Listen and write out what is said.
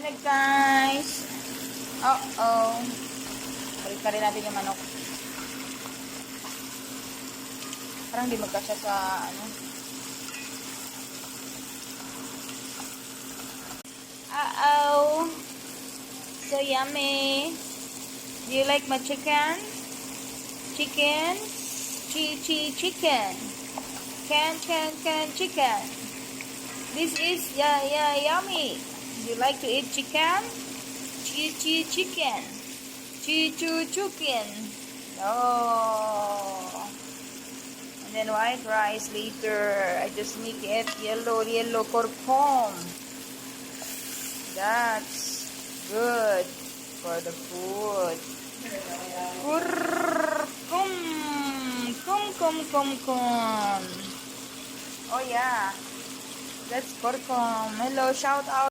Hello guys. Uh-oh. Balik na rin natin yung manok. Parang di magkasya sa ano. Uh-oh. So yummy. Do you like my chicken? Chicken? Chicken. Can chicken. This is yummy. You like to eat chicken? Chicken. Chicken. Oh. And then white rice later. I just make it yellow kurkum. That's good for the food. Kum. Oh yeah. That's kurkum. Hello, shout out.